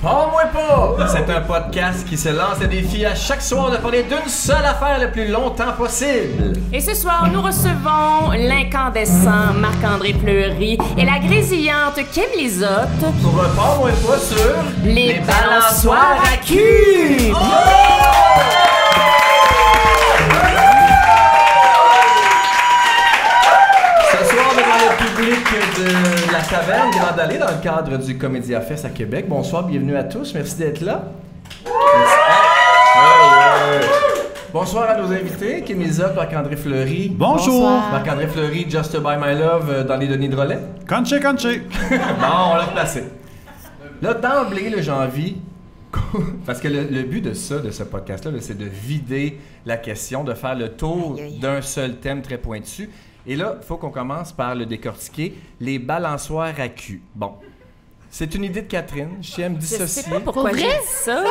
Pas-moi pas! C'est un podcast qui se lance le défi à chaque soir de parler d'une seule affaire le plus longtemps possible. Et ce soir, nous recevons l'incandescent Marc-André Fleury et la grésillante Kim Lizotte Pour un pas-moi pas sur les balançoires à cul! Ce soir, devant le public de la taverne Grande Allée dans le cadre du Comédia Fest à Québec. Bonsoir, bienvenue à tous. Merci d'être là. Bonsoir à nos invités, Kim Lizotte, Marc-André Fleury. Bonjour! Marc-André Fleury, Just to Buy My Love dans les Denis de Relais. Conché! Bon, on l'a replacé. Là, d'emblée, j'ai envie... Parce que le but de ce podcast-là, c'est de vider la question, de faire le tour d'un seul thème très pointu. Et là, il faut qu'on commence par le décortiquer, les balançoires à cul. Bon, c'est une idée de Catherine, j'aime dissocier. Je sais pas pourquoi j'ai dit ça.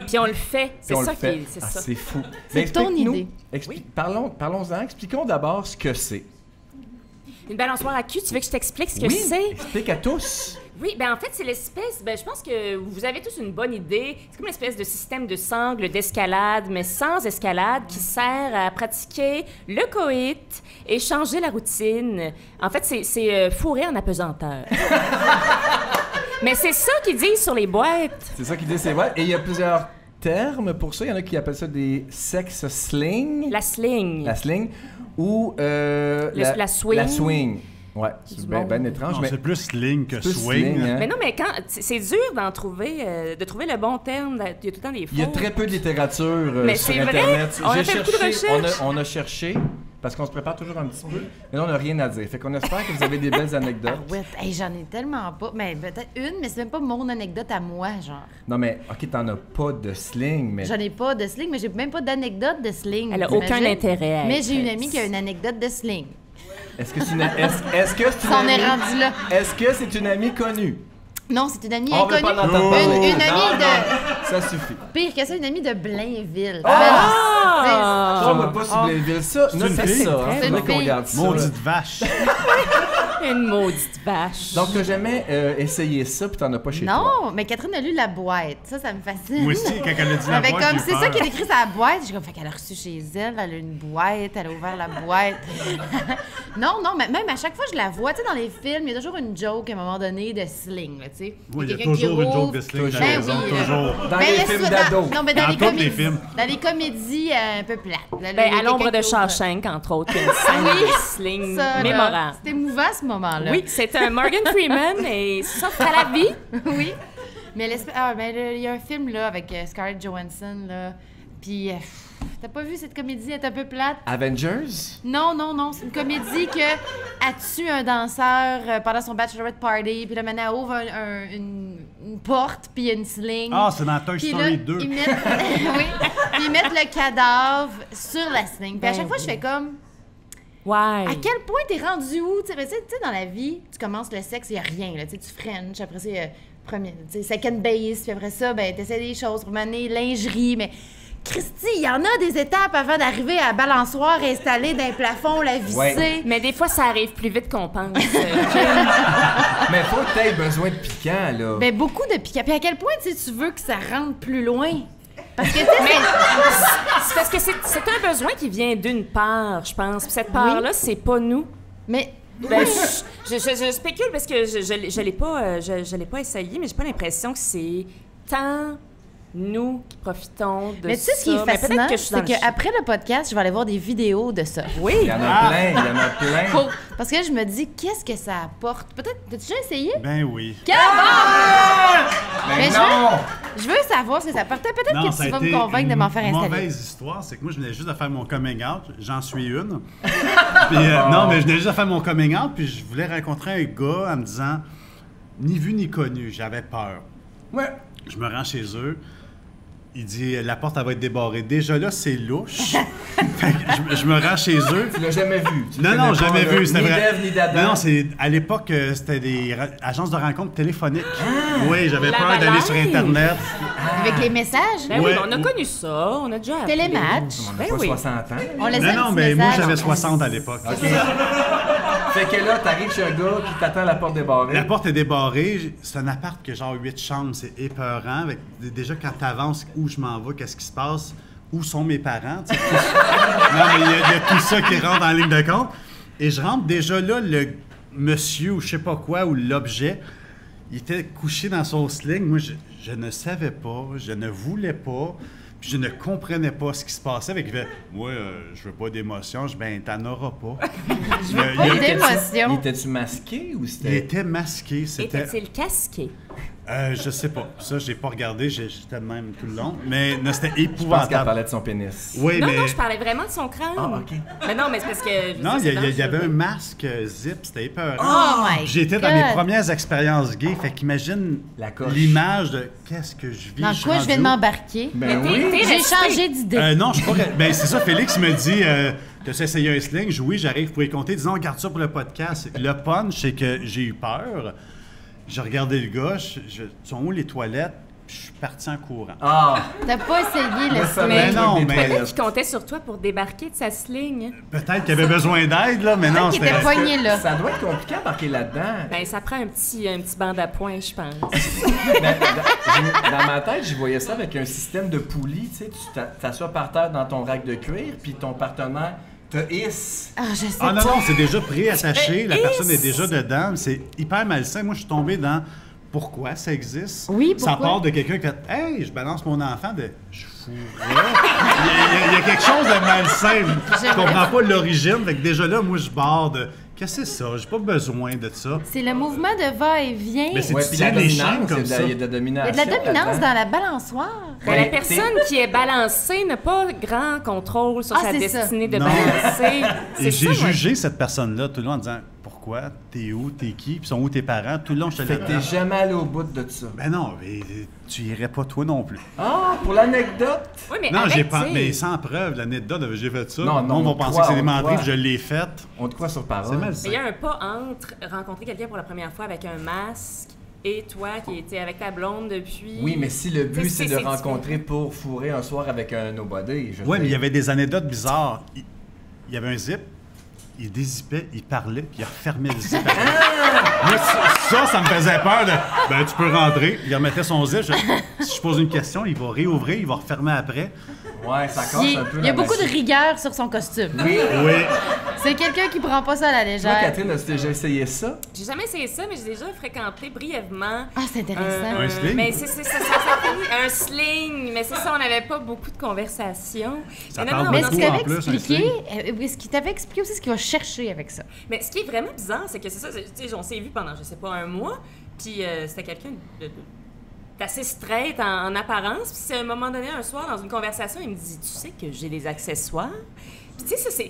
Puis on le fait, c'est ça qui est... Ah, c'est fou. C'est ton idée. Parlons-en, expliquons d'abord ce que c'est. Une balançoire à cul, tu veux que je t'explique ce que Oui, c'est? explique à tous. Oui, ben en fait, c'est l'espèce... Ben, je pense que vous avez tous une bonne idée. C'est comme une espèce de système de sangle d'escalade, mais sans escalade, qui sert à pratiquer le coït et changer la routine. En fait, c'est fourré en apesanteur. Mais c'est ça qu'ils disent sur les boîtes. C'est ça qu'il dit, c'est vrai. Et il y a plusieurs termes pour ça. Il y en a qui appellent ça des sex slings. La sling. La sling. Ou la swing. La swing. Ouais, c'est bien étrange. Non, mais c'est plus sling que plus swing. sling, hein. Mais non, mais quand c'est dur d'en trouver, de trouver le bon terme. Il y a tout le temps des faux. Il y a très peu de littérature Mais sur c'est vrai? Internet. On a fait beaucoup de recherches. On a cherché, parce qu'on se prépare toujours un petit peu, mais là, on n'a rien à dire. Fait qu'on espère que vous avez des belles anecdotes. Ouais, hey, j'en ai tellement pas. Mais peut-être une, mais c'est même pas mon anecdote à moi, genre. Non, mais, OK, t'en as pas de sling, mais... J'en ai pas de sling, mais j'ai même pas d'anecdote de sling. Elle a aucun t'imagines? intérêt à Mais être- j'ai une amie qui a une anecdote de sling. Est-ce que c'est une... Est-ce que c'est une Ça en est amie... rendu là. Est-ce que c'est une amie connue? Non, c'est une amie On veut inconnue. pas l'entendre parler. Une amie Non, ça suffit. Pire que ça, une amie de Blainville. Ça, on va pas sur Oh. Blainville. Ça, une note fille. ça. C'est Faudrait une qu'on fille. regarde ça. Maudite vache. Une maudite vache. Donc, t'as jamais essayé ça, puis t'en as pas chez toi? Non, mais Catherine a lu la boîte. Ça me fascine. Moi aussi, quand elle a dit la Avec boîte, comme j'ai c'est peur. ça qui est écrit sur la boîte. J'ai comme fait qu'elle a reçu chez elle, elle a une boîte, elle a ouvert la boîte. non, mais même à chaque fois que je la vois, tu sais, dans les films, il y a toujours une joke à un moment donné de sling, là, tu sais. Oui, il y a quelqu'un qui toujours une rouvre. joke de sling. Toujours. t'as Ben raison, oui, toujours. Dans Ben, les il y a films ça d'ados. Non, mais Dans les tous les comédies. films. Dans les comédies un peu plates. Là, Ben, il y a à l'ombre quelqu'un de qui ouvre. Shawshank, entre autres, il y a une scène de sling Ça, là, mémorable. c'était émouvant ce moment-là. Oui, c'est un Morgan Freeman et sauf à la vie. oui. Mais il y a un film là avec Scarlett Johansson là. Puis t'as pas vu cette comédie, elle est un peu plate? Avengers? Non, c'est une comédie que elle tue un danseur pendant son bachelorette party, puis là maintenant elle ouvre une porte, puis il y a une sling. Ah, c'est dans Toy Puis Story là, 2. Ils mettent, oui, puis ils mettent le cadavre sur la sling. Puis à chaque fois, je fais comme, Ouais. à quel point t'es rendu où? Tu sais, dans la vie, tu commences le sexe, il n'y a rien. Là, tu French, après ça, second base, puis après ça, ben, t'essaies des choses pour mener lingerie, mais... Christy, il y en a des étapes avant d'arriver à la balançoire installée dans les plafonds, la visser. Ouais. Mais des fois, ça arrive plus vite qu'on pense. Mais faut que t'aies besoin de piquant, là. Ben, beaucoup de piquant. Puis à quel point, tu veux que ça rentre plus loin? Parce que, tu sais, C'est parce que c'est un besoin qui vient d'une part, je pense. Puis cette part-là, c'est pas nous. mais... Ben, je spécule parce que je l'ai pas essayé, mais j'ai pas l'impression que c'est tant nous qui profitons de ça. Mais tu sais, ce qui est Mais peut-être fascinant, que je suis dans c'est le qu'après le podcast, je vais aller voir des vidéos de ça. Oui. Il y en a plein. Parce que là, je me dis, qu'est-ce que ça apporte? Peut-être, t'as-tu déjà essayé? Ben oui. Mais Mais non! Je veux savoir ce que ça apportait. Peut-être Non, que ça tu a vas me été convaincre de m'en faire une installer. mauvaise histoire, c'est que moi, je venais juste de faire mon coming out. J'en suis une. Puis, non, mais je venais juste de faire mon coming out, puis je voulais rencontrer un gars en me disant, ni vu ni connu, j'avais peur. Ouais. Je me rends chez eux. Il dit, la porte, elle va être débarrée. Déjà là, c'est louche. Fait que je me rends chez eux. Tu l'as jamais vu. Tu le Non, connais pas, jamais là. vu. C'était Ni vrai. d'Ève, ni d'Adam. Non, c'est à l'époque, c'était des agences de rencontres téléphoniques. Oui, j'avais La peur d'aller balade. sur Internet. Avec les messages? Ben Ouais. oui, on a connu ça, on a déjà appelé. Télématch. On n'a Ben pas oui. 60 ans. On laissait Non, un non, petit mais moi, message. j'avais 60 à l'époque. Fait que là, t'arrives chez un gars qui t'attend à la porte débarrée. La porte est débarrée. C'est un appart qui a genre 8 chambres. C'est épeurant. Déjà, quand t'avances, où je m'en vais, qu'est-ce qui se passe, où sont mes parents, tu sais, non, mais il y a tout ça qui rentre en ligne de compte. Et je rentre déjà là, le monsieur ou je sais pas quoi, ou l'objet, il était couché dans son sling. Moi, je ne savais pas, je ne voulais pas, puis je ne comprenais pas ce qui se passait. Avec, il fait, moi, je veux pas d'émotion. Je dis, ben, t'en auras pas. Je veux pas d'émotion. Il était-tu masqué ou c'était... Il était masqué. C'était... Était-il casqué? Je sais pas. Ça, j'ai pas regardé. J'étais de même tout le long. Mais non, c'était Je pense qu'elle épouvantable. parlait de son pénis. Oui, Non, mais... non, je parlais vraiment de son crâne. Ah, OK. Mais non, mais c'est parce que... Non, je sais, il y c'est avait dangereux. un masque zip, c'était épeurant. Oh my J'étais dans God. mes premières expériences gays, fait qu'imagine La coche. l'image de qu'est-ce que je vis. Dans suis quoi je viens de rendu où? m'embarquer? Ben Mais oui. t'es J'ai resté. changé d'idée. Non, je suis pas... Ben, c'est ça, Félix me dit, t'as essayé un sling? Je dis, oui, j'arrive pour y compter. Disons, garde ça pour le podcast. Le punch, c'est que j'ai eu peur. J'ai regardé le gars, sont où les toilettes? Puis je suis parti en courant. Ah! T'as pas essayé le Moi, ça Mais m'a non, des mais- toilettes. Peut-être qu'il comptait sur toi pour débarquer de sa sling. Peut-être qu'il avait besoin d'aide, là, mais non, qu'il était c'était... poigné là. Ça doit être compliqué à marquer là-dedans. Ben, ça prend un petit bande à poing, je pense. Mais dans ma tête, je voyais ça avec un système de poulies. Tu sais, tu t'assois par terre dans ton rack de cuir, puis ton partenaire te hisse. Ah, je sais Ah non, pas. non, c'est déjà préattaché, la Et- personne est déjà dedans, c'est hyper malsain. Moi, je suis tombé dans pourquoi ça existe. Oui, Ça pourquoi? part de quelqu'un qui fait « Hey, je balance mon enfant de... Je fourrais. » il y a quelque chose de malsain. Je comprends pas l'origine. Fait que déjà là, moi, je barre de « Qu'est-ce que c'est ça? J'ai pas besoin de ça. C'est le mouvement de va-et-vient. Mais c'est- Ouais, tu puis tiens la les dominance, chaînes comme ça. il y a de la Il y domination. a de la dominance là-dedans. dans la balançoire. Ben, Ouais, la personne qui est balancée n'a pas grand contrôle sur Ah, sa c'est ça. destinée de Non. balancer. Et C'est j'ai ça, ouais. jugé cette personne-là tout le long en disant « Pourquoi? T'es où? T'es qui? Puis sont où tes parents? » Tout le long, je te Fait que t'es jamais allé au bout de ça. Ben non, mais tu irais pas toi non plus. Ah, pour l'anecdote! Oui, mais Non, avec, j'ai pas, tu sais, mais sans preuve, l'anecdote, j'ai fait ça. Non, non, on va on penser croit, que c'est des on menteries, croit. puis je l'ai faite. On te croit sur parole. C'est mais malsain. il y a un pas entre rencontrer quelqu'un pour la première fois avec un masque et toi qui étais avec ta blonde depuis. Oui, mais si le but Tu sais, c'est de c'est rencontrer pour fourrer un soir avec un nobody, je veux Oui, mais il y dire. avait des anecdotes bizarres. Il y avait un zip, il dézippait, il parlait, puis il refermait le zip. Moi, ça me faisait peur de. Ben, tu peux rentrer. Il remettait son zip. Si je pose une question, il va réouvrir, il va refermer après. Ouais, ça casse Il un peu y a la beaucoup de magie. rigueur sur son costume. Oui. Oui. C'est quelqu'un qui prend pas ça à la Toi, légère. Catherine, as-tu déjà essayé ça? J'ai jamais essayé ça, mais j'ai déjà fréquenté brièvement. Ah, c'est intéressant. Un sling? Mais c'est ça finit un sling, mais c'est ça, on n'avait pas beaucoup de conversations. Ça Mais parle Mais beaucoup. est-ce qu'il en avait plus, un expliqué, est-ce qu'il t'avait expliqué aussi ce qu'il va chercher avec ça? Mais ce qui est vraiment bizarre, c'est que c'est ça, tu sais, on s'est vu pendant, je sais pas, un mois, puis c'était quelqu'un d'assez straight en apparence, puis c'est à un moment donné, un soir, dans une conversation, il me dit « Tu sais que j'ai des accessoires? » Puis tu sais, ça,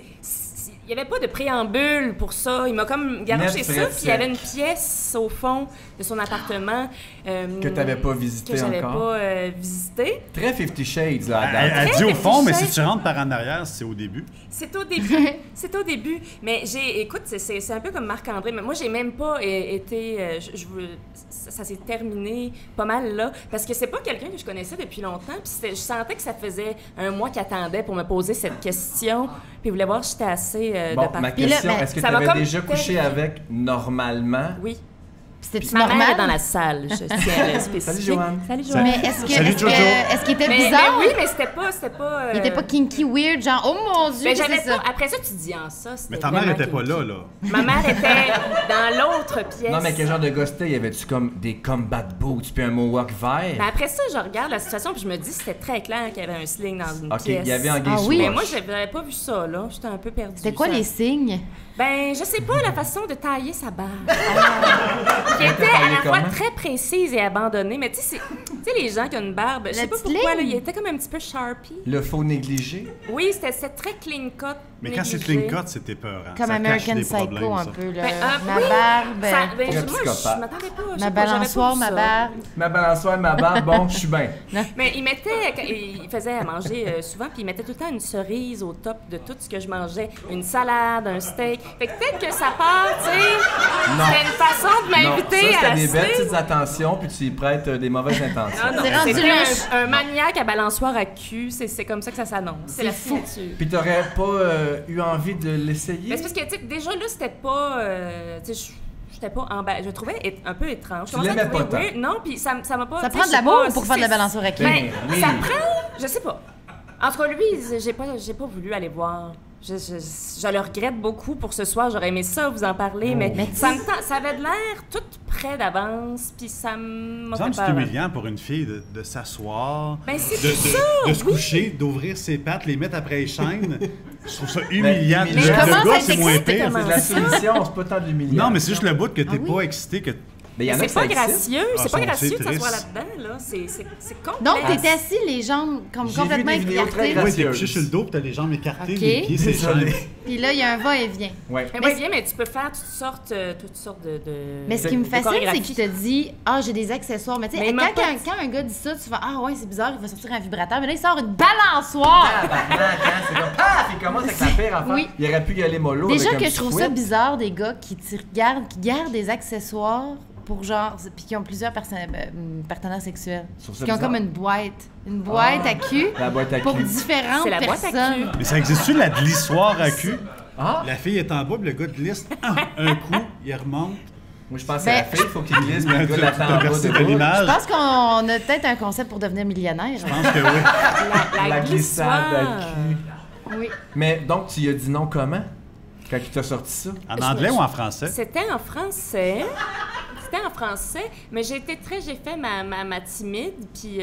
il n'y avait pas de préambule pour ça. Il m'a comme garoché Net, ça, frais, puis il y avait une pièce au fond de son appartement. Que t'avais pas visité que j'avais encore. pas visité. Très 50 Shades, là, à Elle, date. elle dit au fond, mais si Très tu rentres par en arrière, c'est au début. C'est au début. C'est au début. Mais écoute, c'est un peu comme Marc-André. Mais moi, j'ai même pas été. Ça s'est terminé pas mal là. Parce que c'est pas quelqu'un que je connaissais depuis longtemps. Puis je sentais que ça faisait un mois qu'il attendait pour me poser cette question. Puis il voulait voir si j'étais assez Bon, de ma partie. là, question, mais est-ce que ça tu m'a avais comme déjà couché terrifiée. avec normalement? Oui. C'était-tu Ma mère normal? est dans la salle, je tiens à le spécifier. Salut, Joanne. Salut, Joanne. Mais est-ce Salut, Jojo. qu'il était Mais bizarre? oui, mais c'était pas. Il était pas kinky weird, genre, oh mon Dieu, Mais qu'est-ce que j'avais c'est ça? pas. Après ça, tu dis en ça. Mais ta mère était pas là, là. Ma mère était dans l'autre pièce. Non, mais quel genre de gars c'était? Y avait-tu comme des combat boots puis un mohawk vert? Mais après ça, je regarde la situation puis je me dis c'était très clair qu'il y avait un sling dans une Ok, pièce. il y avait un gay Ah sous oui? Mais moi, j'avais pas vu ça, là. J'étais un peu perdue. C'était quoi Ça- les signes? Ben, je sais pas, la façon de tailler sa barbe. Qui Elle était était à taillée la fois comment? très précise et abandonnée. Mais tu sais, les gens qui ont une barbe, je sais La pas petite pourquoi, là, ligne. il était comme un petit peu Sharpie. Le faux négligé? Oui, c'était très clean cut. Mais quand c'est négligé. clean cut, c'était peur. Comme American Psycho, un peu, là. Ben, Ma oui, barbe. ça- ben, Très moi, psychopathe. je m'attendais pas. je Ma sais pas, j'avais balançoire, pas vu ma ça. barbe. Ma balançoire, ma barbe, bon, je suis bien. Mais il faisait à manger souvent, puis il mettait tout le temps une cerise au top de tout ce que je mangeais. Une salade, un steak. Fait que peut-être que ça part, tu sais. C'était une façon de Non, m'inviter ça, à c'était la des belles souper. petites attentions puis tu y prêtes des mauvaises intentions. Non, non, C'est rendu c'était louche. un maniaque à balançoire à cul. C'est comme ça que ça s'annonce. C'est la fou. signature. Puis t'aurais pas eu envie de l'essayer? Mais c'est parce que, tu sais, déjà là, c'était pas. Tu sais, j'étais pas emballée. Je le trouvais un peu étrange. Tu l'aimais pas tant. Non, puis ça m'a pas. Ça tu sais, prend de je sais l'amour pas, pour faire de la balançoire à queue. Ben, oui. ça prend. Je sais pas. En tout cas, lui, j'ai pas voulu aller voir. Je le regrette beaucoup pour ce soir. J'aurais aimé ça, vous en parler, mais ça avait de l'air tout prêt d'avance, puis ça m'a fait C'est peur. humiliant pour une fille de s'asseoir, Ben, c'est de se coucher, d'ouvrir ses pattes, les mettre après les chaînes. Je trouve ça humiliant. Mais Le comment gars, ça c'est moins t'excite, pire. comment C'est de la soumission, c'est pas tant de l'humiliation. Non, mais c'est juste le bout que t'es Ah oui? pas excité, que Mais il y en a C'est que ça pas excite. gracieux, c'est pas c'est gracieux de s'asseoir triste. là-dedans, là. C'est complexe. Donc, t'es assis, les jambes comme J'ai complètement vu des vidéos très écartées. Oui, t'es gracieuse. couché sur le dos, pis t'as les jambes écartées, Ok. les pieds, c'est Désolé. chaînes. Puis là, il y a un va-et-vient. Ouais. Mais oui, bien, mais tu peux faire toutes sortes de Mais ce qui me de fascine, c'est chorégraphie. qu'il te dit « Ah, j'ai des accessoires. » Mais tu sais, Mais il m'a pas dit. quand un gars dit ça, tu vas « Ah ouais, c'est bizarre, il va sortir un vibrateur. » Mais là, il sort une balançoire! Tabarnak, hein, c'est comme paf, il commence avec la pire affaire. Oui. Il aurait pu y aller mollo. Déjà avec un que je petit trouve fouet. ça bizarre, des gars qui gardent des accessoires pour genre... Puis qui ont plusieurs partenaires sexuels. Je trouve ça Qui ont bizarre. comme une boîte à cul La boîte à pour cul. différentes C'est la boîte à personnes. Mais ça existe-tu, la glissoire à cul? Ah! La fille est en bas, puis le gars glisse un coup, il remonte. Moi, je pense que Ben, c'est la fille, il faut qu'il glisse, mais le gars l'attend en bas Merci de de bout. Je l'image. pense qu'on a peut-être un concept pour devenir millionnaire. Je pense que oui. La glissade glissoire. à cul. Oui. Mais donc, tu lui as dit non comment? Quand il t'a sorti ça? En anglais ou en français? C'était en français. C'était en français, mais j'ai fait ma timide, puis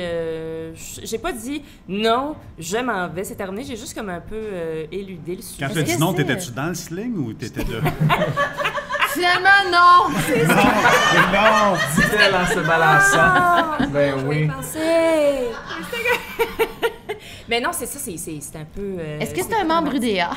j'ai pas dit non, je m'en vais, c'est terminé. J'ai juste comme un peu éludé le sujet. Quand tu as dit non, t'étais-tu dans le sling ou t'étais de... Finalement, non! Non! Dit-elle en se balançant. Ben J'ai oui. pensé. Mais non, c'est ça, c'est un peu... Est-ce que c'est un membre UDA?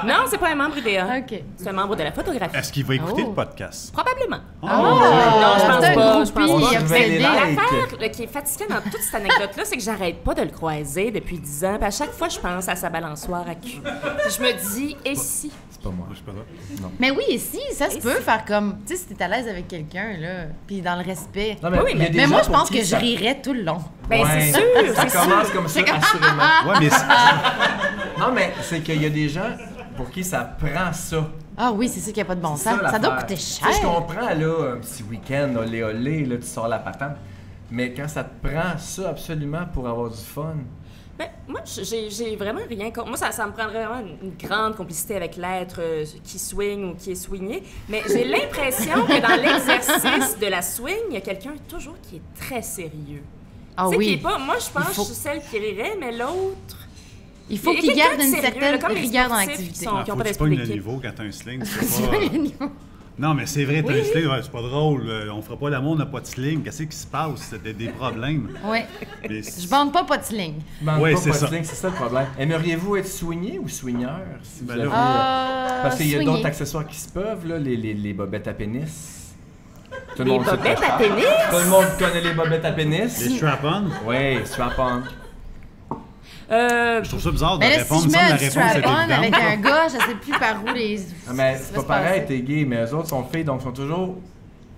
Non, c'est pas un membre IDEA. OK. C'est un membre de la photographie. Est-ce qu'il va écouter Oh. le podcast? Probablement. Oh! Non, je pense c'est un pas, je pense groupie pas. On se fait les obsédé. likes. L'affaire là, qui est fatigant dans toute cette anecdote-là, c'est que j'arrête pas de le croiser depuis 10 ans. Puis à chaque fois, je pense à sa balançoire à cul. Puis je me dis, et si? C'est pas moi. Je sais pas ça. Mais oui, et si, ça se Et peut si? faire comme... Tu sais, si t'es à l'aise avec quelqu'un, là, puis dans le respect. Non, Oui, il y a des Mais gens moi, je pour pense qui que je ça- rirais tout le long. Ben, Ouais. c'est sûr, Ça c'est sûr. commence comme ça, assurément. Ouais, mais Non, mais c'est qu'il y a des gens pour qui ça prend ça. Ah oui, c'est sûr qu'il n'y a pas de bon C'est sens. Ça l'affaire. doit coûter Tu sais, cher. je comprends, là, un petit week-end, olé olé, là, tu sors la patente. Mais quand ça te prend ça absolument pour avoir du fun. Ben, moi, j'ai vraiment rien contre. Moi, ça me prendrait vraiment une grande complicité avec l'être qui swing ou qui est swingé. Mais j'ai l'impression que dans l'exercice de la swing, il y a quelqu'un toujours qui est très sérieux. Ah Tu sais, qui oui. est pas, moi, je pense Il faut- que je suis celle qui rirait, mais l'autre. Il faut Il y a qu'il quelqu'un garde de une sérieux, certaine là, comme les rigueur dans sportifs l'activité. qui sont- faut qui ont que pas tu d'esprit pognes le d'équipe. niveau quand t'as un sling. C'est C'est pas pas... le niveau. Non, mais c'est vrai, t'as Oui. un sling, ouais, c'est pas drôle. On fera pas l'amour, on n'a pas de sling. Qu'est-ce qui se passe? C'était des problèmes. Oui. Mais Je bande pas de sling. Manque Ouais, pas c'est ça. Potling, c'est ça le problème. Aimeriez-vous être swingé ou swingeur? Si vous Ben avez, là, parce qu'il y a swinguer. d'autres accessoires qui se peuvent, là, les bobettes à pénis. Tout le Les monde sait de quoi bobettes je à parle. pénis? Tout le monde connaît les bobettes à pénis. les strap-on, Oui, strap-on. je trouve ça bizarre de Mais là, répondre. si je Il me semble mets que un la réponse est strap-on avec évidente. un gars, je sais plus par où les... Ah, mais ça c'est va pas se pareil, passer. t'es gay, mais eux autres sont filles, donc sont toujours.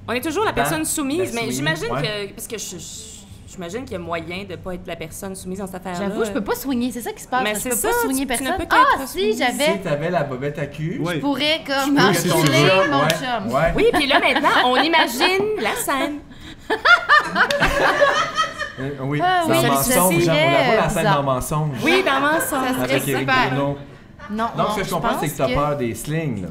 On est toujours la personne Dans soumise, la mais soumise, j'imagine ouais. que. Parce que j'imagine qu'il y a moyen de pas être la personne soumise dans cette affaire-là. J'avoue, je peux pas soigner. C'est ça qui se passe. Mais Je c'est peux ça, pas soigner tu ne personne. peux qu'être Ah, si, soumise. j'avais... Si t'avais la bobette à cul, Oui. Je pourrais comme peux, si tu enculer veux. mon ouais, chum. ouais. Oui, puis là, maintenant, on imagine la scène. Oui, Ah, c'est oui, un ça mensonge. On serait la voit la scène bizarre. dans mensonge. Oui, dans mensonge. Ça serait Avec Éric super. Bruno. Non, Donc, non, ce que je comprends, c'est que t'as peur des slings, là.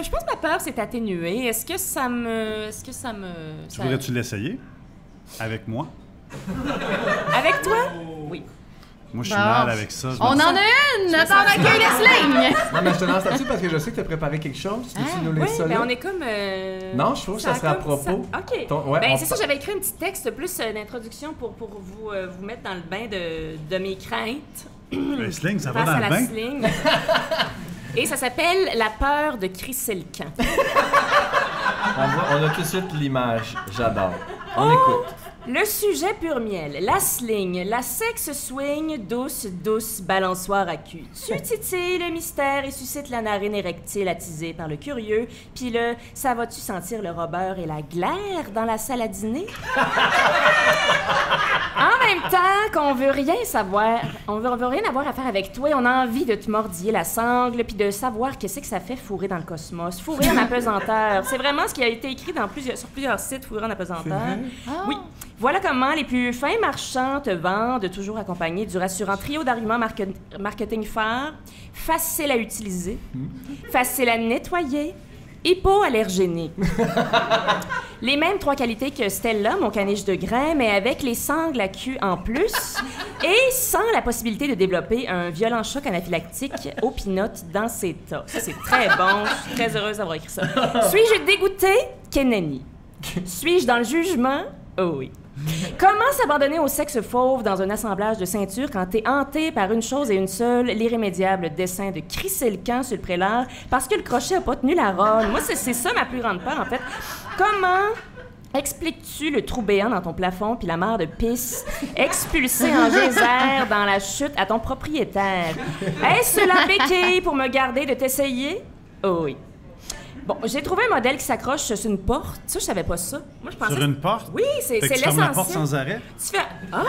Je pense que ma peur s'est atténuée. Est-ce que ça me. Tu voudrais-tu l'essayer? Avec moi? Avec toi? Oui. Moi, je suis Bon. mal avec ça. je On me en sens- a une! Attends, on accueille le sling! Non, mais je te lance là-dessus parce que je sais que t'as préparé quelque chose. Peux-tu nous Oui, laisser ça ben là? on est comme. Non, je trouve que ça serait à comme propos. ça. OK. Ouais, ben, on c'est ça, pa- j'avais écrit un petit texte plus d'introduction pour vous, vous mettre dans le bain de mes craintes Le sling, ça va face dans à le la bain? sling. Et ça s'appelle La peur de crisser le camp. On a tout de suite l'image. J'adore. Oh! On écoute. Le sujet pur miel, la sling, la sexe swing, douce balançoire à cul. Tu titilles le mystère et suscites la narine érectile attisée par le curieux. Puis le « ça va-tu sentir le robeur et la glaire dans la salle à dîner? » En même temps qu'on veut rien savoir, on veut rien avoir à faire avec toi, on a envie de te mordiller la sangle puis de savoir qu'est-ce que ça fait fourrer dans le cosmos, fourrer en apesanteur. C'est vraiment ce qui a été écrit sur plusieurs sites, fourrer en apesanteur. Oui. Voilà comment les plus fins marchands te vendent, toujours accompagnés du rassurant trio d'arguments marketing phares, facile à utiliser, facile à nettoyer, hypoallergénique. Les mêmes 3 qualités que Stella, mon caniche de grains, mais avec les sangles à cul en plus et sans la possibilité de développer un violent choc anaphylactique aux pinottes dans ses tas. Ça, c'est très bon. Je suis très heureuse d'avoir écrit ça. Suis-je dégoûtée? Kenani. Suis-je dans le jugement? Oh oui. Comment s'abandonner au sexe fauve dans un assemblage de ceintures quand t'es hanté par une chose et une seule, l'irrémédiable dessein de crisser le camp sur le prélat parce que le crochet a pas tenu la ronde? Moi, c'est ça ma plus grande peur, en fait. Comment expliques-tu le trou béant dans ton plafond puis la mare de pisse expulsée en geyser dans la chute à ton propriétaire? Est-ce la béquille pour me garder de t'essayer? Oh oui. Bon, j'ai trouvé un modèle qui s'accroche sur une porte. Ça, je savais pas ça. Moi, je pensais... Sur une porte? Oui, c'est Fait que tu fermes la porte sans arrêt? Tu fais... Ah!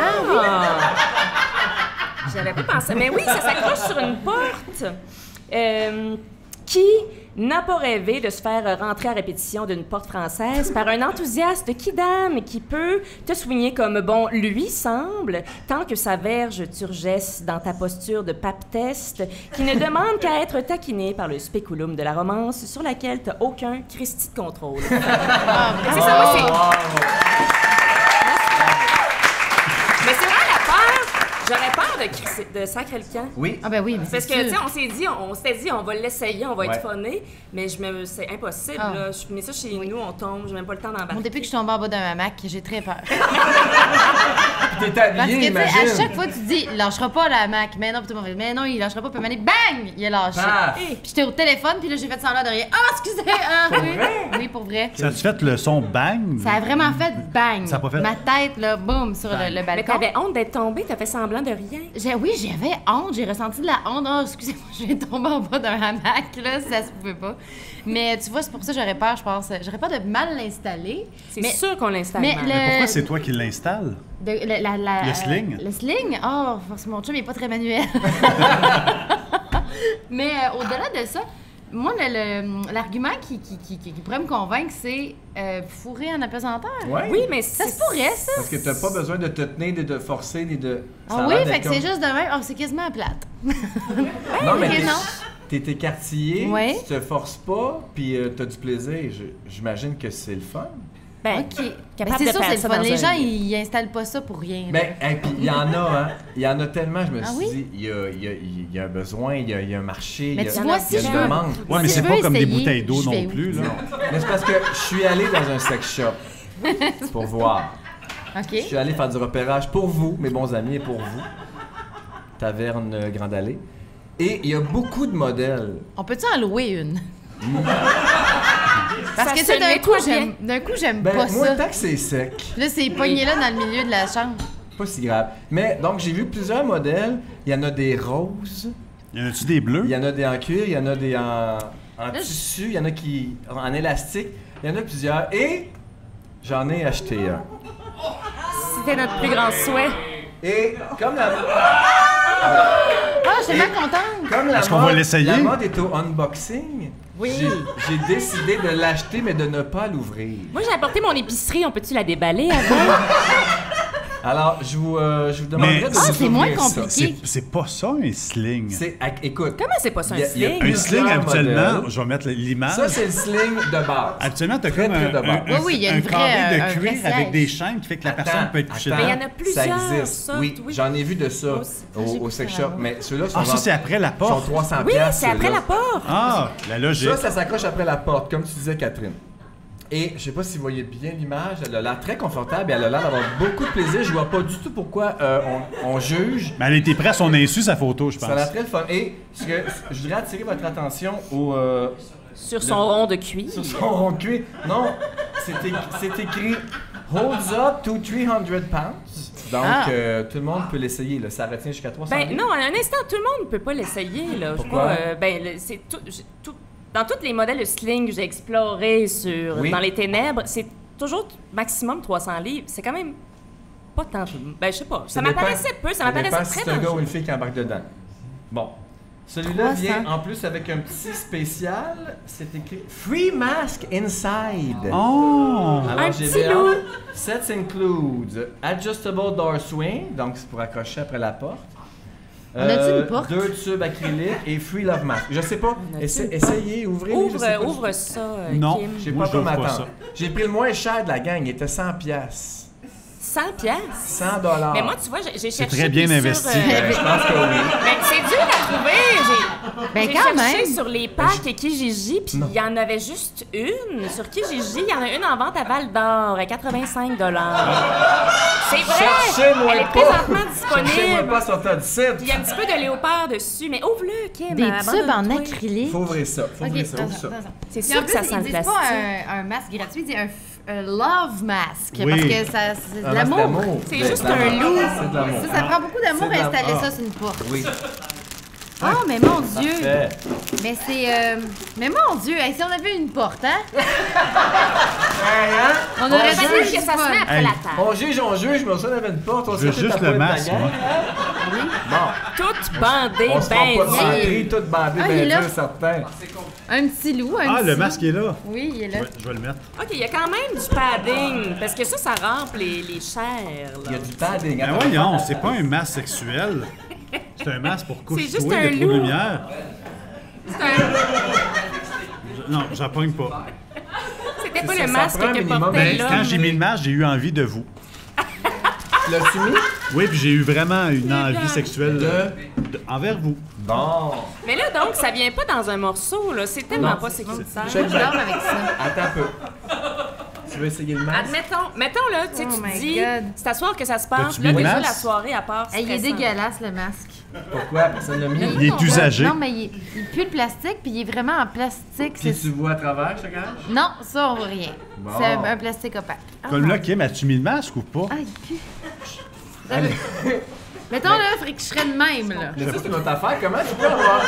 J'avais pas pensé. Mais oui, ça s'accroche sur une porte. Qui n'a pas rêvé de se faire rentrer à répétition d'une porte française par un enthousiaste kidam qui peut te soigner comme bon lui semble, tant que sa verge turgesse dans ta posture de pape-test, qui ne demande qu'à être taquiné par le spéculum de la romance sur laquelle t'as aucun Christi de contrôle. C'est ça, moi, c'est... Mais c'est vrai la peur. J'aurais peur de sacrer le camp. Oui. Ah ben oui, mais Parce c'est que, tu sûr. sais, on s'était dit, on va l'essayer, on va être funné, mais c'est impossible, Ah. là. Je mets ça chez nous, on tombe, j'ai même pas le temps d'embarquer. Bon, depuis que je suis tombée en bas d'un hamac, j'ai très peur. T'es Parce que, habillé, tu sais, imagine. à chaque fois, tu te dis, il lâchera pas la hamac. Mais non, puis tout le monde fait, mais non, il lâchera pas. Puis bang, il a lâché. Paf. Puis j'étais au téléphone, puis là, j'ai fait semblant de rien. Ah, excusez! Ah, oui. Oui, pour vrai. Ça a-tu fait le son bang? Ça a vraiment fait bang. Ça a pas fait- Ma tête, là, boum, sur le Mais balcon. t'avais honte d'être tombée, t'as fait semblant de rien. Oui, j'avais honte, j'ai ressenti de la honte. Oh, excusez-moi, je viens de tomber en bas d'un hamac, là, ça se pouvait pas. Mais tu vois, c'est pour ça que j'aurais peur, je pense. J'aurais peur de mal l'installer. C'est Mais- sûr qu'on l'installe mais mal. le- Pourquoi c'est toi qui l'installes? Le sling? Le sling? Oh, parce que mon chum, il est pas très manuel. Mais au-delà de ça, moi, l'argument qui pourrait me convaincre, c'est fourrer en apesanteur. Ouais. Oui, mais Ça se pourrait, ça. Parce que t'as pas besoin de te tenir, ni de forcer, ni de... Ça Ah a oui, l'air fait d'être que c'est comme- juste de même. Oh, c'est quasiment plate. Non, mais ok, non. t'es écartillé, Ouais. tu te forces pas, puis t'as du plaisir. J'imagine que c'est le fun. Ben, OK. Mais capable c'est de sûr, faire c'est le ça fun. dans Les un gens, lit. ils installent pas ça pour rien. là. Ben, et puis il y en a, hein. Il y en a tellement, je me Ah suis oui? dit, il y a un besoin, il y a un marché, Mais il y a, tu vois, il y si a je une veux... demande. Ouais, mais Si c'est je pas veux comme des essayer, bouteilles d'eau je vais non où? plus, là. Mais c'est parce que je suis allé dans un sex shop pour voir. OK. Je suis allé faire du repérage pour vous, mes bons amis, et pour vous. Taverne Grande Allée. Et il y a beaucoup de modèles. On peut-tu en louer une? Parce Ça que, tu se sais, d'un nettoie coup, j'aime Ben, pas moi, ça. tant que c'est sec, Là, c'est pogné là dans le milieu de la chambre. pas si grave. Mais donc, j'ai vu plusieurs modèles. Il y en a des roses, Y en a-tu des bleus? il y en a des en cuir, il y en a des en tissu, il y en a qui en élastique. Il y en a plusieurs. Et j'en ai acheté un. C'était notre plus grand souhait. Et comme la, Ah, je suis tellement contente. comme la Est-ce qu'on va l'essayer? la mode est au unboxing, Oui. j'ai décidé de l'acheter, mais de ne pas l'ouvrir. Moi, j'ai apporté mon épicerie. On peut-tu la déballer avant? Alors, je vous demanderai Mais- de Ah, vous c'est moins ouvrir ça. compliqué. C'est pas ça, un sling. Écoute, Comment c'est pas ça, un Il y a sling? Un plusieurs sling, habituellement, modèles. je vais mettre l'image. Ça, c'est le sling de base. Habituellement, t'as Très, comme très un, de base. Oui, oui, il y a un une vraie- carré de un vrai cuir avec siège. des chaînes qui fait que la personne peut être couchée Attends, Mais il y dedans. en a plusieurs, Ça existe. sortes, Oui, oui. j'en ai vu de ça Moi aussi. J'ai au vu sex ça shop. là-bas. Mais ceux-là sont, Ah, ça, c'est après la sont porte. 300 Oui, piastres, c'est après ceux-là. la porte. Ah, la logique. Ça s'accroche après la porte, comme tu disais, Catherine. Et je sais pas si vous voyez bien l'image, elle a l'air très confortable et elle a l'air d'avoir beaucoup de plaisir. Je vois pas du tout pourquoi on juge. Mais elle était prête à son insu, sa photo, je pense. Ça a l'air très le fun. Et je voudrais attirer votre attention Sur son rond de cuir. sur son rond de cuir. Non, c'est écrit Holds up to 300 pounds. Donc, tout le monde peut l'essayer. Là. Ça retient jusqu'à 300 Ben livres. non, un instant, tout le monde ne peut pas l'essayer. Là. Je sais Pourquoi? pas, c'est dans tous les modèles de sling que j'ai explorés dans les ténèbres, c'est toujours maximum 300 livres. C'est quand même pas tant. Ben, je sais pas. Ça m'apparaissait peu, ça m'apparaissait dépend très si c'est un gars ou dangereux. une fille qui embarque dedans. Bon. Celui-là vient en plus avec un petit spécial. C'est écrit Free Mask Inside. Oh! Alors, Un j'ai petit bien loup. hâte. Sets includes Adjustable Door Swing, donc c'est pour accrocher après la porte. On a-tu une porte? 2 tubes acryliques et Free Love Mask. Je sais pas. Essayez, ouvrez. Ouvre ça, Non. Kim. J'ai Moi, pas je comme l'ouvre pas attendre. ça. J'ai pris le moins cher de la gang, il était 100 piastres. 100 piastres. 100 Mais moi, tu vois, j'ai cherché. très bien puis investi. sur, Je pense que oui. mais c'est dur à trouver. Ben, J'ai quand cherché même. sur les packs Kijiji, puis il y en avait juste une. Sur Kijiji, il y en a une en vente à Val d'Or à 85 $. C'est vrai! Cherchez-moi Elle est pas. présentement Cherchez-moi disponible. pas sur ta site. Puis il y a un petit peu de léopard dessus. Mais ouvre-le, Kim. Des tubes en abandonne-toi. acrylique. Faut ouvrir ça. Faut ouvrir ça. Ouvre ça. C'est Puis sûr en que plus, ça sent ils le disent plastique. pas un masque gratuit, c'est un love mask. Oui. Parce que ça, c'est de Un masque l'amour. d'amour. C'est Ben, juste d'amour. un loup. C'est de l'amour. Ça prend beaucoup d'amour C'est de à installer l'amour. ça sur une porte. Oui. Oh, mais mon Dieu! Parfait. Mais c'est. Mais mon Dieu, hey, si on avait une porte, hein? On aurait Peut-être dû que ça se met après Hey. la table. On juge, mais on s'en avait une porte. On Je veux se juste le masque, moi. Toute bandée, On se prend pas de ben menterie, toute bandée, Ah, il est bien là. dur, certain. Un petit loup, un Ah, petit le loup. masque est là. Oui, il est là. Ouais, je vais le mettre. OK, il y a quand même du padding. Parce que ça remplit les chairs. Il y a Là. du padding. Ben Attends, voyons, c'est pas un masque sexuel. C'est un masque pour C'est juste coucher un de trop de loup. lumière. C'est un- Non, j'appogne pas. C'était C'est pas ça, le ça masque prend un que minimum. portait Ben, l'homme. quand j'ai mis le masque, j'ai eu envie de vous. L'as-tu mis? Oui, puis j'ai eu vraiment une envie sexuelle envers vous. Bon. Mais là, donc, ça vient pas dans un morceau, là. C'est tellement Non. pas sécuritaire. Check Je back. dors avec ça. Attends un peu. Tu veux essayer le masque? Mettons là, tu sais, Oh tu my te dis, God. c'est à soir que ça se passe. T'as-tu Là, mis le déjà, masque? la soirée, à part. Hey, il est stressant. dégueulasse, le masque. Pourquoi? Personne l'a mis? Il est usagé. Non, mais il pue le plastique, puis il est vraiment en plastique. Puis c'est- tu vois à travers, je te cache? Non, ça, on voit rien. Bon. C'est un plastique opaque. Comme là, Kim, as-tu mis le masque ou pas? Ah, il pue. Mettons, là, il faudrait que je serais de même, là. Mais ça, c'est une autre affaire. Comment tu peux avoir...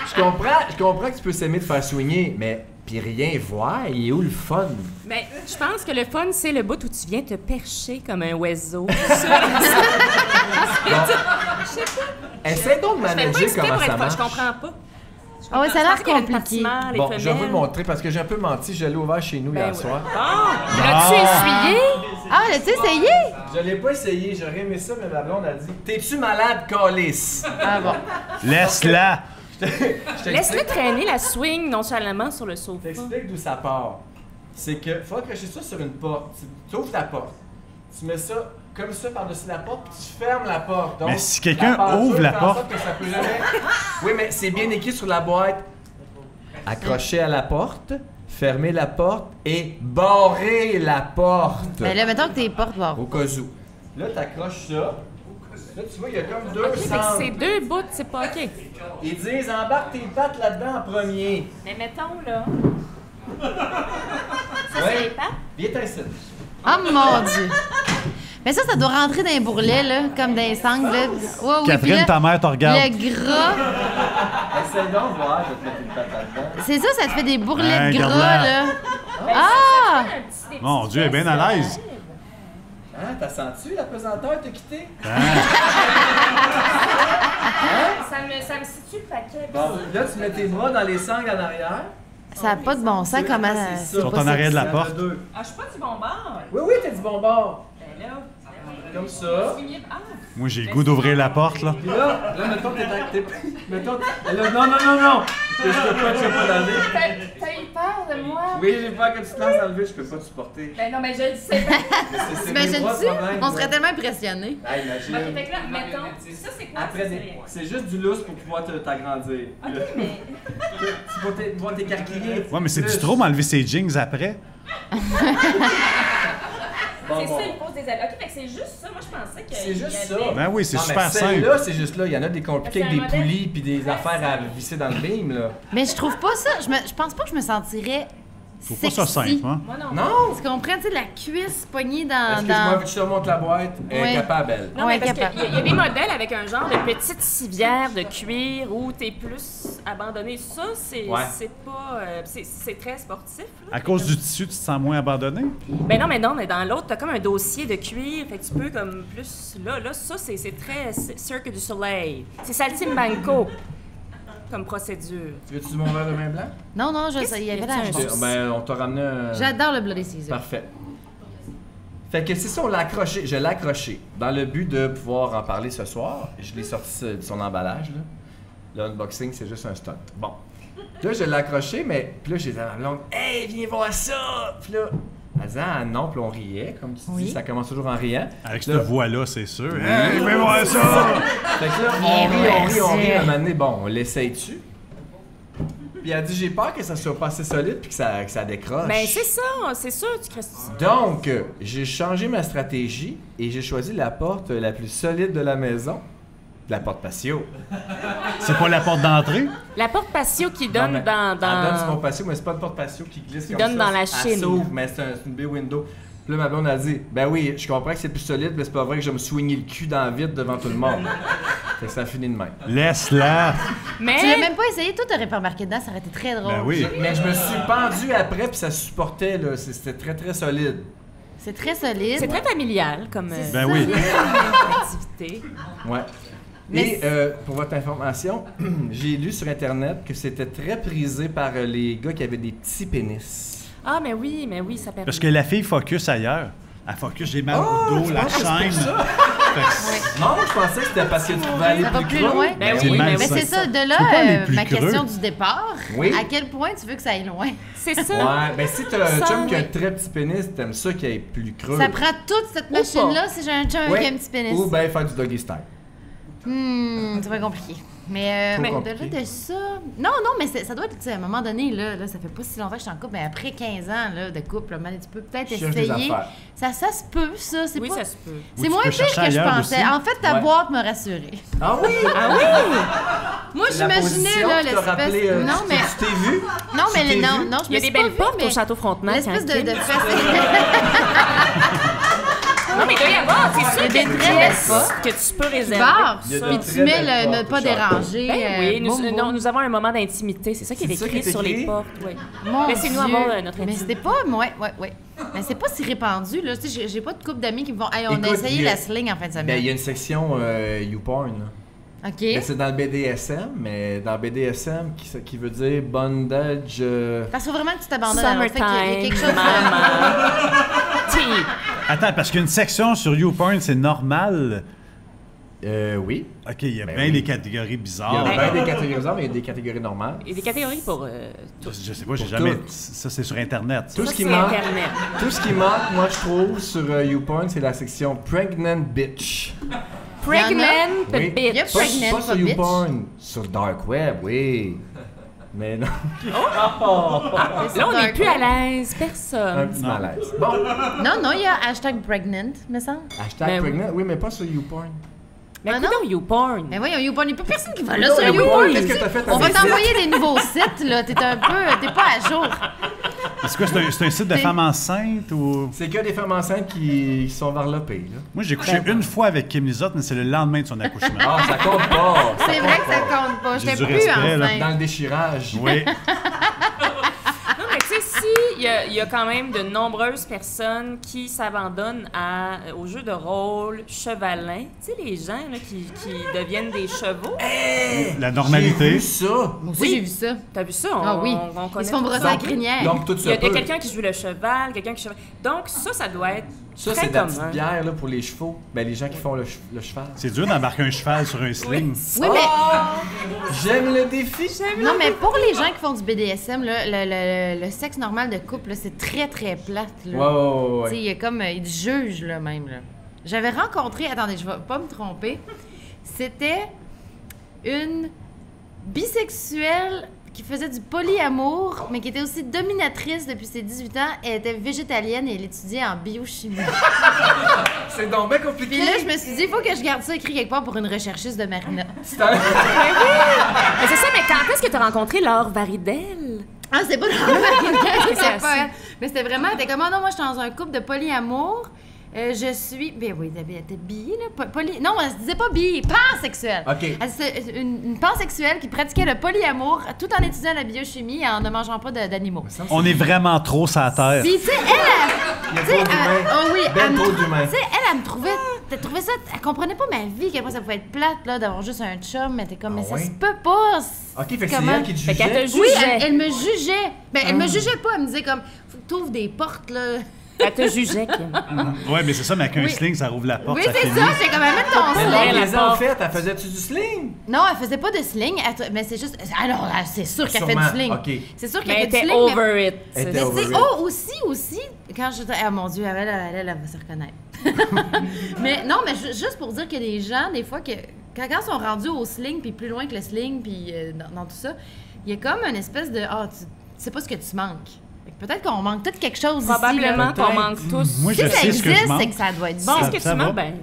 Je comprends que tu peux s'aimer de faire soigner, mais puis rien voir, il est où le fun? Mais je pense que le fun, c'est le bout où tu viens te percher comme un oiseau. Essaie donc de Je fais pas manager exprès comment pour ça être marche. Je comprends pas. Ah ouais, ça a Je l'air pensais qu'il y avait le compliqué. patinoire, les Bon, je vais vous le femelles. montrer parce que j'ai un peu menti. Je l'ai ouvert chez nous Ben hier oui. soir. Bon, l'as-tu essuyé? Ah, l'as-tu essayé? Je l'ai pas essayé, j'aurais aimé ça, mais ma blonde a dit « T'es-tu malade, calice? Ah bon. Laisse-la! » Je Laisse-le t'explique traîner la swing nonchalamment sur le sofa. d'où ça part. C'est que faut accrocher ça sur une porte. Tu ouvres ta porte. Tu mets ça comme ça par-dessus la porte, puis tu fermes la porte. Donc, Mais si quelqu'un la peinture ouvre la fait en sorte porte- que ça peut jamais... Oui, mais c'est bien écrit sur la boîte. Accrocher à la porte, fermer la porte et barrer la porte. Ben là, mettons que t'es portes barres. Au cas où. Là, t'accroches ça. Là, tu vois, il y a comme deux OK, fait que sangles. c'est deux bouts, c'est pas OK. Ils disent embarque tes pattes là-dedans en premier. Mais mettons, là. Ça, Ouais. c'est les pattes? Viens t'inciter. Oh mon Dieu. Mais ça doit rentrer dans les bourrelets, là, comme dans les sangles. Là. Ouais, oui, puis Catherine, là, ta mère te regarde. le gras, Essaye donc de voir, je vais te mettre une patte là-dedans. c'est ça, ça te fait des bourrelets Hein, de gras, regarde-la. là. Ben, Ah! Mon Dieu, elle est bien à l'aise. Hein, t'as senti la pesanteur te quitter? Ça me situe le paquet. Bon, là, tu mets tes bras dans les sangles en arrière. Ça n'a pas de bon sens, comment... C'est ça. Ils sont en arrière de la Il y en a porte. deux. Ah, je suis pas du bon bord. Oui, oui, t'as du bon bord. Ben là. Comme ça. Ah, Moi, j'ai le goût d'ouvrir la porte, là. Puis là, mettons que mettons, là, non. Je peux pas l'enlever. t'as eu peur de moi? Oui, j'ai peur que tu te lances dans le vide, je peux pas te supporter. Ben non, mais je le sais pas. C'est mes bras, T'imagines-tu? toi-même, On là. serait tellement impressionnés. Ah, imagine. OK, fait que là, mettons, ça, c'est quoi? Après, Ça, c'est rien. c'est juste du lousse pour pouvoir t'agrandir. OK, mais... Tu vas t'écarquiller. Ouais, mais c'est du Plus. trop m'enlever ses jeans après. Bon, C'est bon. ça, il pose des habits. OK, fait que c'est juste ça. Moi, je pensais que... C'est juste ça. Ben oui, c'est Non, mais super simple. celle-là, c'est juste là. Il y en a des compliqués C'est avec un des modèle poulies puis des affaires à visser dans le beam, là. Mais je trouve pas ça. Je pense pas que je me sentirais Je trouve pas ça sexy. simple, hein? Moi non. Non! Tu comprends, tu sais, la cuisse poignée dans... Excuse-moi, vu que je te remonte la boîte, elle est Ouais. capable, elle. Non, Ouais, mais parce capable. qu'il y a des modèles avec un genre de petite civière de cuir où t'es plus abandonné. Ça, c'est Ouais. c'est pas... c'est très sportif. Là. À cause du tissu, tu te sens moins abandonné? Ben non, mais dans l'autre, t'as comme un dossier de cuir. Fait que tu peux comme plus... Là, ça, c'est très Cirque du Soleil. C'est saltimbanco comme procédure. Tu veux-tu mon verre de vin blanc? Non, Qu'est-ce il y avait qu'il y la a-tu un réponse. juste? Ben, on t'a ramené un... J'adore le Bloody Caesar. Parfait. Fait que c'est ça, on l'a accroché. Je l'ai accroché. Dans le but de pouvoir en parler ce soir, je l'ai sorti de son emballage, là. L'unboxing, c'est juste un stunt. Bon. Là, je l'ai accroché, mais... Puis là, j'ai dit à ma blonde, « Hey, viens voir ça! » Puis là, elle disait « Ah non, puis on riait, comme tu Oui. dis, ça commence toujours en riant. Avec Là- cette voix-là, c'est sûr. Hey, fais voir ça! Fait que là, on rit, à un moment donné, bon, on l'essaye-tu? Puis elle dit, j'ai peur que ça soit pas assez solide puis que ça décroche. Ben c'est ça, c'est sûr, tu crées ça. Donc, j'ai changé ma stratégie et j'ai choisi la porte la plus solide de la maison, la porte patio. C'est pas la porte d'entrée? La porte patio qui Non, donne mais dans... Elle donne sur mon patio, mais c'est pas une porte patio qui glisse comme donne ça. dans la Elle Chine. s'ouvre, mais c'est une bay window. Puis là, ma blonde a dit, ben oui, je comprends que c'est plus solide, mais c'est pas vrai que je vais me soigner le cul dans le vide devant tout le monde. Fait que ça finit de même. Laisse-la! Mais... Tu l'as même pas essayé, toi, t'aurais pas remarqué dedans, ça aurait été très drôle. Ben oui. Mais je me suis pendu après, puis ça supportait, là. C'était très, très solide. C'est très solide. C'est très familial comme Ben oui. activité. Ouais. Mais Et pour votre information, j'ai lu sur Internet que c'était très prisé par les gars qui avaient des petits pénis. Ah, mais oui, ça permet. Parce que la fille focus ailleurs. Elle focus, j'ai mal au dos, tu la penses que c'est pour chaîne. ça? Fait que Non, je pensais que c'était parce que tu pouvais aller Ça va plus plus creux. loin? Ben c'est oui, malsain. Mais mais c'est ça, de Tu peux pas aller là, plus ma creux. question du départ. Oui. À quel point tu veux que ça aille loin? c'est ça. Ouais, ben si t'as un Ça, chum qui a un oui. très petit pénis, t'aimes ça qu'il ait plus creux. Ça prend toute cette machine-là si j'ai un chum Ouais. avec un petit pénis. Ou ben faire du doggy style. C'est pas compliqué. Mais Trop mais compliqué. au-delà de ça... Non, mais ça doit être, tu sais, à un moment donné, là, ça fait pas si longtemps que je suis en couple, mais après 15 ans là, de couple, là, tu peux peut-être Je cherche des essayer. affaires. Ça se peut, ça. C'est Oui, pas... ça se peut. Ou C'est tu moins peux pire chercher que je ailleurs pensais. aussi. En fait, ta Ouais. boîte m'a rassurée. Ah oui? Ah oui! Moi, C'est la j'imaginais, position là, qui t'a rappelé, l'espèce... Non, mais... Tu t'es vu? Non, Tu mais t'es non, vu? non, je Il y me a des suis pas belles vue, portes mais au Château Frontenac. l'espèce hein, de Kim. facile. Non, mais il doit y avoir, c'est sûr Il y a qu'il y a des une très pièce belles portes. que tu peux réserver. Barre, Il y a de puis très tu mets belles le ne portes pas au château. déranger. Ben oui, boum, boum. nous avons un moment d'intimité. C'est ça qui est C'est ça écrit qui est sur les écrit? portes. Oui. Mon Laissez-nous Dieu. avoir notre Mais intimité. c'était pas... Ouais. Mais c'est pas si répandu, là. Tu sais, j'ai pas de couple d'amis qui me vont... Hey, on Écoute, a essayé il y a- la sling en fin de semaine. Ben, il y a une section YouPorn. là. OK. Ben, c'est dans le BDSM, mais dans le BDSM, qui veut dire bondage. Parce qu'il faut vraiment que tu t'abandonnes à l'autre. Fait qu'il y a Summertime, quelque chose... maman. Tea. Attends, parce qu'une section sur YouPorn, c'est normal. Oui. OK, il y a Ben bien oui. des catégories Il y a bizarres. bien des catégories, mais il y a des catégories normales. Il y a des catégories pour Je sais pas, j'ai Pour jamais... toutes. Ça, c'est sur Internet. Tout ça, ce qui c'est manque, Internet. tout ce qui manque, moi je trouve sur YouPorn, c'est la section Pregnant Bitch. Pregnant Oui. bitch. Yep. Pas, Pregnant, pas pas sur bitch. YouPorn, sur Dark Web, oui. Mais non, Là, on n'est plus à l'aise. un Personne. petit malaise. Bon, Non, il y a hashtag pregnant, me semble. hashtag Ben oui. Pregnant, oui, mais pas sur YouPorn. Mais Ah écoute non? donc, YouPorn. Mais voyons, YouPorn, il n'y a pas personne qui va là Non, sur mais oui, YouPorn. qu'est-ce que t'as fait On va avec t'envoyer des nouveaux sites, là. T'es pas à jour. Est-ce que c'est un site de T'es- femmes enceintes ou... C'est que des femmes enceintes qui sont varlopées, là. Moi, j'ai couché une fois avec Kim Lizotte, mais c'est le lendemain de son accouchement. Ah, ça compte pas! C'est vrai que ça compte pas. J'ai J'étais du plus respect, là. enceinte. Dans le déchirage. Oui. Non, mais tu sais, si il y a quand même de nombreuses personnes qui s'abandonnent au jeu de rôle chevalin, tu sais, les gens là, qui deviennent des chevaux. La J'ai normalité. vu ça! Moi aussi, j'ai vu ça. T'as vu ça? Ah oui. On connaît Ils se font tout brosser ça. la crinière. Donc, tout Il y ça a peut. quelqu'un qui joue le cheval, quelqu'un qui cheval. Donc, ça doit être Ça, très c'est de la petite commun. bière là, pour les chevaux. Ben, les gens qui font le cheval. C'est dur d'embarquer un cheval sur un sling. Oui, mais J'aime le défi! non, mais pour les gens qui font du BDSM, là, le sexe normal de couple, là, c'est très, très plate. Là. Ouais. Tu sais, il y a comme... ils jugent, là, même. Là. J'avais rencontré... Attendez, je vais pas me tromper. C'était une bisexuelle qui faisait du polyamour, mais qui était aussi dominatrice depuis ses 18 ans. Elle était végétalienne et elle étudiait en biochimie. C'est donc bien compliqué! Puis là, je me suis dit, il faut que je garde ça écrit quelque part pour une recherchiste de Marina. C'est un- Mais c'est ça, mais quand est-ce que tu as rencontré Laure Varidel? Ah, c'est pas dans Marina, c'était C'est pas elle. Mais c'était vraiment, t'es comme, oh non, moi, je suis dans un couple de polyamour. Je suis. Ben oui, elle était bi, là. Non, elle se disait pas bi, pansexuelle. OK. Une pansexuelle qui pratiquait le polyamour tout en étudiant la biochimie et en ne mangeant pas d'animaux. On est vraiment trop sur la terre. Puis, tu sais, Il y a trop d'humains. oh oui, Ben elle me trop trou- d'humains. tu sais, elle me trouvait ça, elle comprenait pas ma vie, qu'après ça pouvait être plate, là, d'avoir juste un chum, mais t'es comme, mais ça ouais? se peut pas. OK, fait que c'est Comment? elle qui te Fait qu'elle te jugeait. Oui, jugeait. elle me jugeait. Ben, elle me jugeait pas, elle me disait comme, faut que t'ouvres des portes, là. Elle te jugeait, Kim. Ouais, mais c'est ça, mais avec un Oui. sling, ça rouvre la porte, Oui, ça c'est finit. ça, c'est comme, elle met ton Mais sling. non, la les porte. en fait, elle faisait-tu du sling? Non, elle faisait pas de sling, mais c'est juste. Alors, c'est sûr qu'elle fait Sûrement, du sling. OK. C'est sûr Mais qu'elle elle fait du était sling. mais- over it. Elle était Mais over c'est, it. oh, aussi, quand je. Ah mon Dieu, elle va se reconnaître. Mais non, mais juste pour dire que les gens, des fois, quand ils sont rendus au sling, puis plus loin que le sling, puis dans tout ça, il y a comme une espèce de. Ah, tu sais pas ce que tu manques. Fait que peut-être qu'on manque peut-être quelque chose. Probablement Ici, qu'on manque tous. Moi, là. je Si ça sais ce que je existe, manque. c'est que ça doit être bon. Qu'est-ce que Ça tu va. manques? Ben,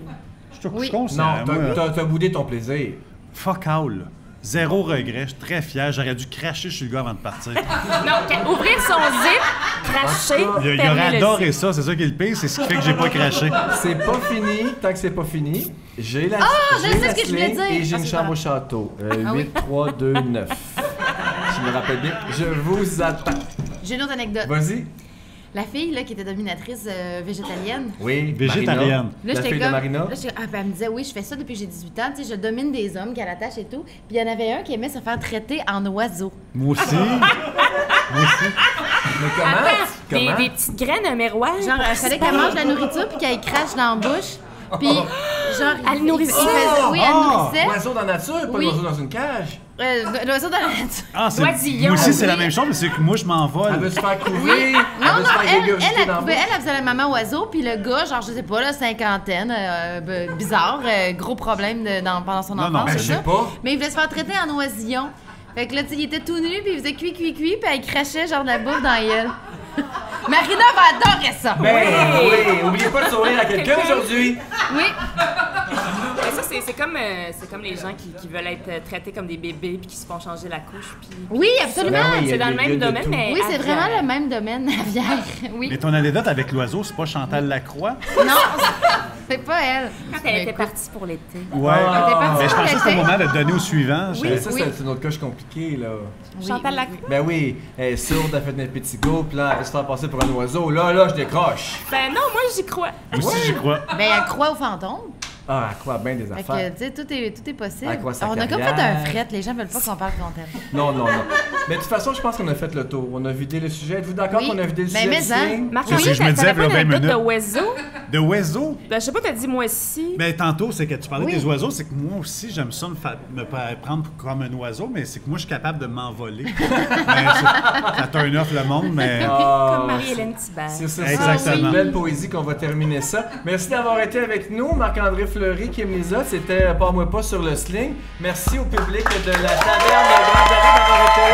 Je Oui. suis conscient. Non, moi, t'as boudé ton plaisir. fuck all. Zéro regret. Je suis très fier. J'aurais dû cracher sur le gars avant de partir. non, ouvrir son zip, cracher, Il fermer aurait le adoré zip. ça. C'est ça qui est le pire. C'est ce qui fait que j'ai pas craché. C'est pas fini, tant que c'est pas fini. J'ai la je j'ai sais la ce que je voulais sling dire. et j'ai Ah, une c'est chambre vrai. au château. Ah oui. 8, 3, 2, 9. Je me rappelle bien. Je vous attends. J'ai une autre anecdote. Vas-y. La fille là, qui était dominatrice végétalienne. Oui, Végétarienne. Marina. Là, La j'étais fille comme, de Marina. là, elle me disait, oui, je fais ça depuis que j'ai 18 ans, tu sais, je domine des hommes qu'elle attache et tout. Puis il y en avait un qui aimait se faire traiter en oiseau. Moi aussi. Mais comment? Comment? Des petites graines, un miroir. Genre, il fallait qu'elle mange la nourriture puis qu'elle crache dans la bouche. Puis, genre, Elle il- nourrissait. il faisait- oui, elle nourrissait. Oiseau dans la nature, pas Oui. l'oiseau dans une cage. L'oiseau dans la nature. Ah, c'est... Oisillon. Moi aussi, c'est la Oui. même chose, mais c'est que moi, je m'envole. Elle veut se faire couver. Oui. Elle Non, veut non, se faire elle, régurgiter elle, dans la pouvait- bouche. elle faisait la maman oiseau, puis le gars, genre, je sais pas, là, cinquantaine, bizarre, gros problème pendant son Non, enfance, non, Ben, c'est je sais ça. pas. Mais il voulait se faire traiter en oisillon. Fait que là, tu sais, il était tout nu, puis il faisait cuit, puis elle crachait genre de la bouffe dans la gueule. Marina va adorer ça. Ben oui, oubliez pas de sourire à quelqu'un aujourd'hui. Oui. Mais ça, c'est comme les gens qui veulent être traités comme des bébés puis qui se font changer la couche. Puis... Oui, absolument. Ben oui, C'est dans le il y a même de domaine, tout. mais. Oui, c'est aviaire. vraiment le même domaine, Navière. Oui. Mais ton anecdote avec l'oiseau, c'est pas Chantal Lacroix? Non, c'est pas elle. Quand elle était Écoute, partie pour l'été. Ouais. Ah. t'es partie Mais je pour pensais que c'était l'été. le moment de donner au suivant. Mais Je- ça, oui. c'est une autre coche compliquée, là. Oui, Chantal oui, Lacroix. oui. Ben oui, elle est sourde, elle fait des petits go, puis là, elle veut se faire passer pour un oiseau. Là, je décroche. Ben non, moi j'y crois. Moi aussi, j'y crois. Ben, elle croit aux fantômes. Ah, à quoi? Ben des Fait affaires. que, tu sais, tout est possible. À quoi sa On a comme fait carrière? un fret. Les gens veulent pas qu'on parle contre elle. Non. Mais de toute façon, je pense qu'on a fait le tour. On a vidé le sujet. Êtes-vous d'accord Oui. qu'on a vidé le Ben, sujet? mais du hein. sling? Marc-André, C'est ce que je me disais, t'avais pas il y a une 20 anecdote de minutes. oiseau? De oiseau? Ben, je sais pas, t'as dit moi aussi. Ben, tantôt, c'est que tu parlais Oui. des oiseaux, c'est que moi aussi, j'aime ça me prendre comme un oiseau, mais c'est que moi, je suis capable de m'envoler. Ça turn off le monde, mais... Ah, Comme Marie-Hélène Thibert. C'est ça, Exactement. c'est une belle poésie qu'on va terminer ça. Merci d'avoir été avec nous, Marc-André Fleury, Kim Lizotte. C'était Pas moi pas sur le sling. Merci au public de la Taverne de Grande Allée d'avoir été